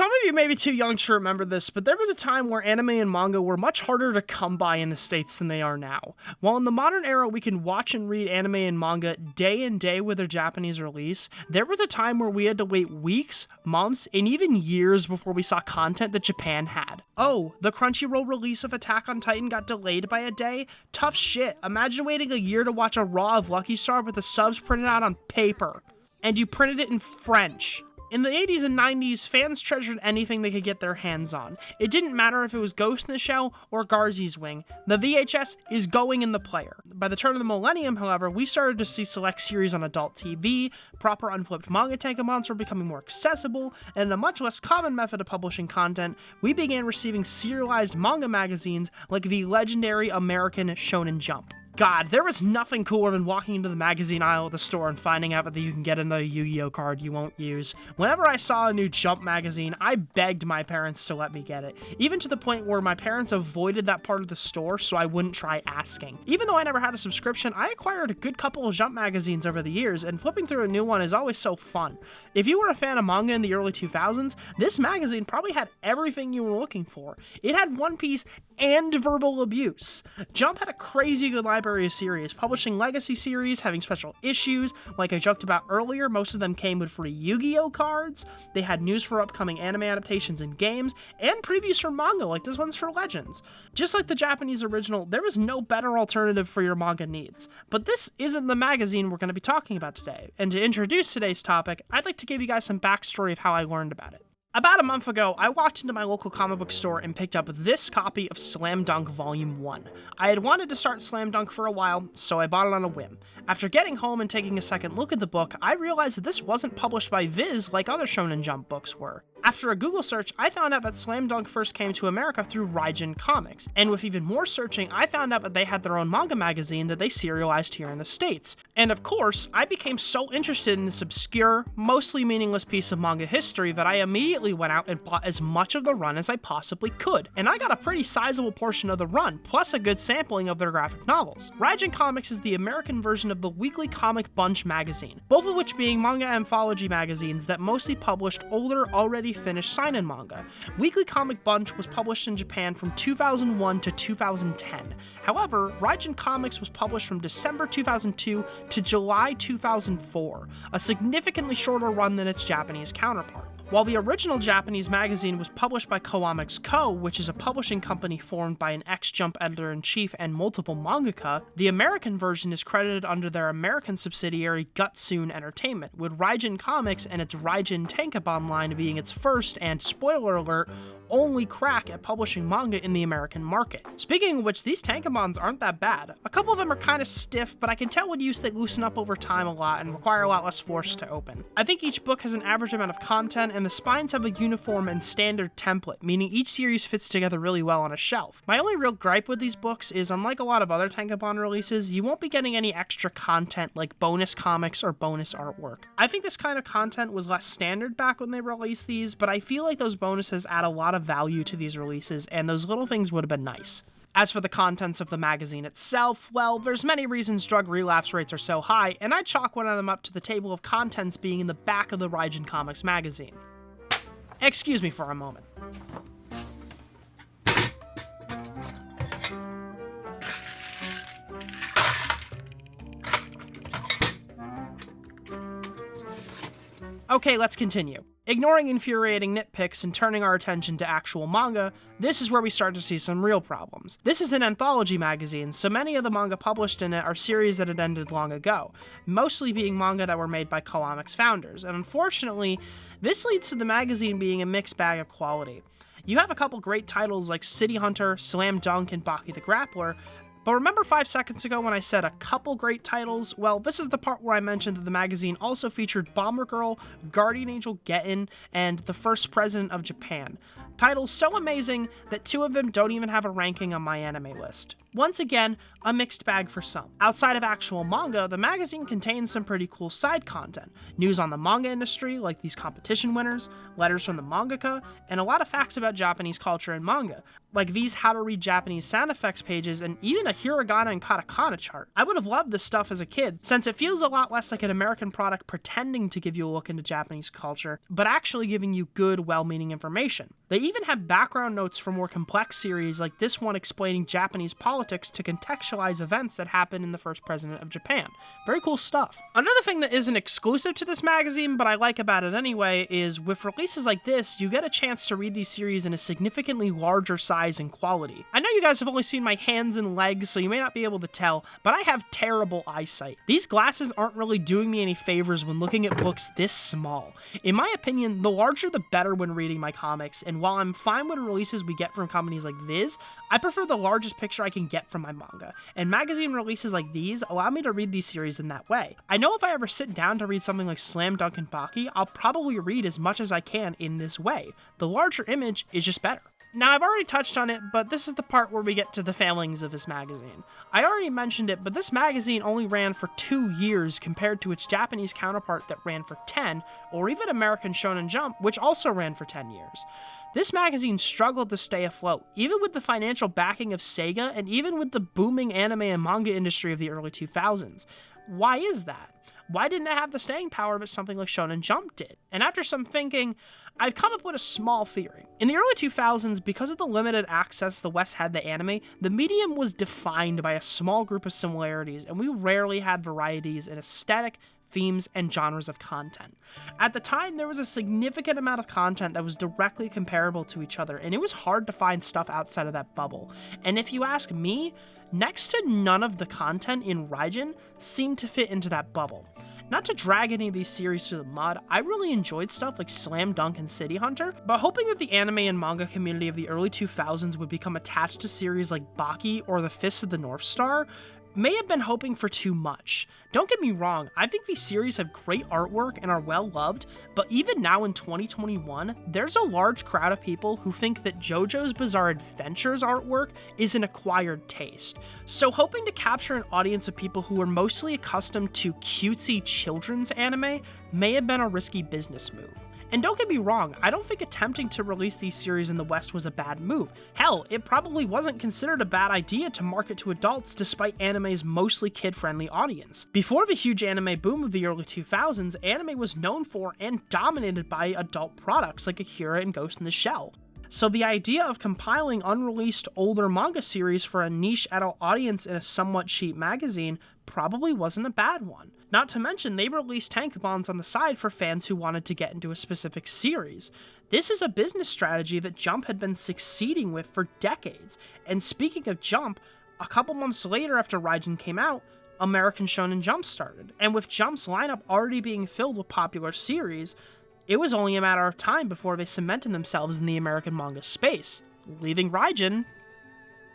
Some of you may be too young to remember this, but there was a time where anime and manga were much harder to come by in the States than they are now. While in the modern era we can watch and read anime and manga day and day with their Japanese release, there was a time where we had to wait weeks, months, and even years before we saw content that Japan had. Oh, the Crunchyroll release of Attack on Titan got delayed by a day? Tough shit. Imagine waiting a year to watch a Raw of Lucky Star with the subs printed out on paper. And you printed it in French. In the 80s and 90s, fans treasured anything they could get their hands on. It didn't matter if it was Ghost in the Shell or Garzy's Wing. The VHS is going in the player. By the turn of the millennium, however, we started to see select series on adult TV, proper unflipped manga tankobons were becoming more accessible, and in a much less common method of publishing content, we began receiving serialized manga magazines like the legendary American Shonen Jump. God, there was nothing cooler than walking into the magazine aisle of the store and finding out that you can get another Yu-Gi-Oh card you won't use. Whenever I saw a new Jump magazine, I begged my parents to let me get it, even to the point where my parents avoided that part of the store so I wouldn't try asking. Even though I never had a subscription, I acquired a good couple of Jump magazines over the years, and flipping through a new one is always so fun. If you were a fan of manga in the early 2000s, this magazine probably had everything you were looking for. It had One Piece and verbal abuse. Jump had a crazy good library of series, publishing legacy series, having special issues. Like I joked about earlier, most of them came with free Yu-Gi-Oh cards. They had news for upcoming anime adaptations and games, and previews for manga, like this one's for Legends. Just like the Japanese original, there was no better alternative for your manga needs. But this isn't the magazine we're going to be talking about today, and to introduce today's topic, I'd like to give you guys some backstory of how I learned about it. About a month ago, I walked into my local comic book store and picked up this copy of Slam Dunk Volume 1. I had wanted to start Slam Dunk for a while, so I bought it on a whim. After getting home and taking a second look at the book, I realized that this wasn't published by Viz like other Shonen Jump books were. After a Google search, I found out that Slam Dunk first came to America through Raijin Comics, and with even more searching, I found out that they had their own manga magazine that they serialized here in the States. And of course, I became so interested in this obscure, mostly meaningless piece of manga history that I immediately went out and bought as much of the run as I possibly could. And I got a pretty sizable portion of the run, plus a good sampling of their graphic novels. Raijin Comics is the American version of the Weekly Comic Bunch magazine, both of which being manga anthology magazines that mostly published older, already finished seinen manga. Weekly Comic Bunch was published in Japan from 2001 to 2010. However, Raijin Comics was published from December 2002 to July 2004, a significantly shorter run than its Japanese counterpart. While the original Japanese magazine was published by Comics Co., which is a publishing company formed by an ex-Jump editor-in-chief and multiple mangaka, the American version is credited under their American subsidiary Gutsoon Entertainment, with Raijin Comics and its Raijin Tankobon line being its first and, spoiler alert, only crack at publishing manga in the American market. Speaking of which, these tankobons aren't that bad. A couple of them are kind of stiff, but I can tell with use they loosen up over time a lot and require a lot less force to open. I think each book has an average amount of content, and the spines have a uniform and standard template, meaning each series fits together really well on a shelf. My only real gripe with these books is, unlike a lot of other tankobon releases, you won't be getting any extra content like bonus comics or bonus artwork. I think this kind of content was less standard back when they released these, but I feel like those bonuses add a lot of value to these releases, and those little things would have been nice. As for the contents of the magazine itself, well, there's many reasons drug relapse rates are so high, and I chalk one of them up to the table of contents being in the back of the Raijin Comics magazine. Excuse me for a moment. Okay, let's continue. Ignoring infuriating nitpicks and turning our attention to actual manga, this is where we start to see some real problems. This is an anthology magazine, so many of the manga published in it are series that had ended long ago, mostly being manga that were made by Comics founders, and unfortunately, this leads to the magazine being a mixed bag of quality. You have a couple great titles like City Hunter, Slam Dunk, and Baki the Grappler, but remember 5 seconds ago when I said a couple great titles? Well, this is the part where I mentioned that the magazine also featured Bomber Girl, Guardian Angel Getten, and The First President of Japan. Titles so amazing that 2 of them don't even have a ranking on my anime list. Once again, a mixed bag for some. Outside of actual manga, the magazine contains some pretty cool side content. News on the manga industry, like these competition winners, letters from the mangaka, and a lot of facts about Japanese culture and manga, like these how to read Japanese sound effects pages and even a hiragana and katakana chart. I would have loved this stuff as a kid, since it feels a lot less like an American product pretending to give you a look into Japanese culture, but actually giving you good, well-meaning information. They even have background notes for more complex series like this one explaining Japanese politics to contextualize events that happened in the first president of Japan. Very cool stuff. Another thing that isn't exclusive to this magazine, but I like about it anyway, is with releases like this, you get a chance to read these series in a significantly larger size and quality. I know you guys have only seen my hands and legs, so you may not be able to tell, but I have terrible eyesight. These glasses aren't really doing me any favors when looking at books this small. In my opinion, the larger the better when reading my comics, and while I'm fine with releases we get from companies like Viz, I prefer the largest picture I can get from my manga, and magazine releases like these allow me to read these series in that way. I know if I ever sit down to read something like Slam Dunk and Baki, I'll probably read as much as I can in this way. The larger image is just better. Now, I've already touched on it, but this is the part where we get to the failings of this magazine. I already mentioned it, but this magazine only ran for 2 years compared to its Japanese counterpart that ran for 10, or even American Shonen Jump, which also ran for 10 years. This magazine struggled to stay afloat, even with the financial backing of Sega and even with the booming anime and manga industry of the early 2000s. Why is that? Why didn't it have the staying power that something like Shonen Jump did? And after some thinking, I've come up with a small theory. In the early 2000s, because of the limited access the West had to anime, the medium was defined by a small group of similarities, and we rarely had varieties in aesthetic, themes, and genres of content. At the time, there was a significant amount of content that was directly comparable to each other, and it was hard to find stuff outside of that bubble. And if you ask me, next to none of the content in Raijin seemed to fit into that bubble. Not to drag any of these series through the mud, I really enjoyed stuff like Slam Dunk and City Hunter, but hoping that the anime and manga community of the early 2000s would become attached to series like Baki or The Fist of the North Star may have been hoping for too much. Don't get me wrong, I think these series have great artwork and are well loved, but even now in 2021, there's a large crowd of people who think that JoJo's Bizarre Adventures artwork is an acquired taste. So hoping to capture an audience of people who are mostly accustomed to cutesy children's anime may have been a risky business move. And don't get me wrong, I don't think attempting to release these series in the West was a bad move. Hell, it probably wasn't considered a bad idea to market to adults despite anime's mostly kid-friendly audience. Before the huge anime boom of the early 2000s, anime was known for and dominated by adult products like Akira and Ghost in the Shell. So the idea of compiling unreleased older manga series for a niche adult audience in a somewhat cheap magazine probably wasn't a bad one. Not to mention, they released tankobons on the side for fans who wanted to get into a specific series. This is a business strategy that Jump had been succeeding with for decades. And speaking of Jump, a couple months later after Raijin came out, American Shonen Jump started. And with Jump's lineup already being filled with popular series, it was only a matter of time before they cemented themselves in the American manga space, leaving Raijin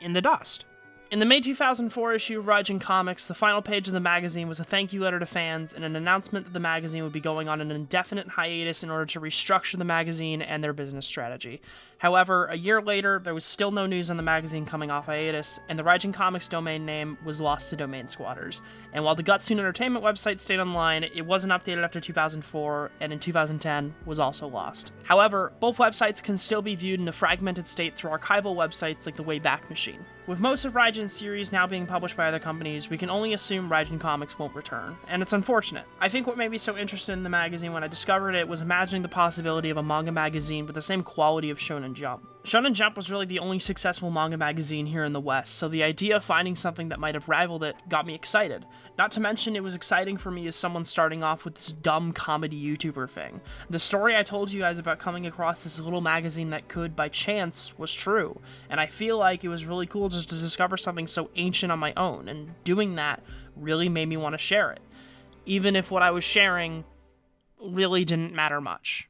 in the dust. In the May 2004 issue of Raijin Comics, the final page of the magazine was a thank you letter to fans and an announcement that the magazine would be going on an indefinite hiatus in order to restructure the magazine and their business strategy. However, a year later, there was still no news on the magazine coming off hiatus, and the Raijin Comics domain name was lost to domain squatters. And while the Gutsoon Entertainment website stayed online, it wasn't updated after 2004, and in 2010 was also lost. However, both websites can still be viewed in a fragmented state through archival websites like the Wayback Machine. With most of Raijin's series now being published by other companies, we can only assume Raijin Comics won't return, and it's unfortunate. I think what made me so interested in the magazine when I discovered it was imagining the possibility of a manga magazine with the same quality of Shonen Jump. Shonen Jump was really the only successful manga magazine here in the West, so the idea of finding something that might have rivaled it got me excited. Not to mention, it was exciting for me as someone starting off with this dumb comedy YouTuber thing. The story I told you guys about coming across this little magazine that could, by chance, was true, and I feel like it was really cool just to discover something so ancient on my own, and doing that really made me want to share it, even if what I was sharing really didn't matter much.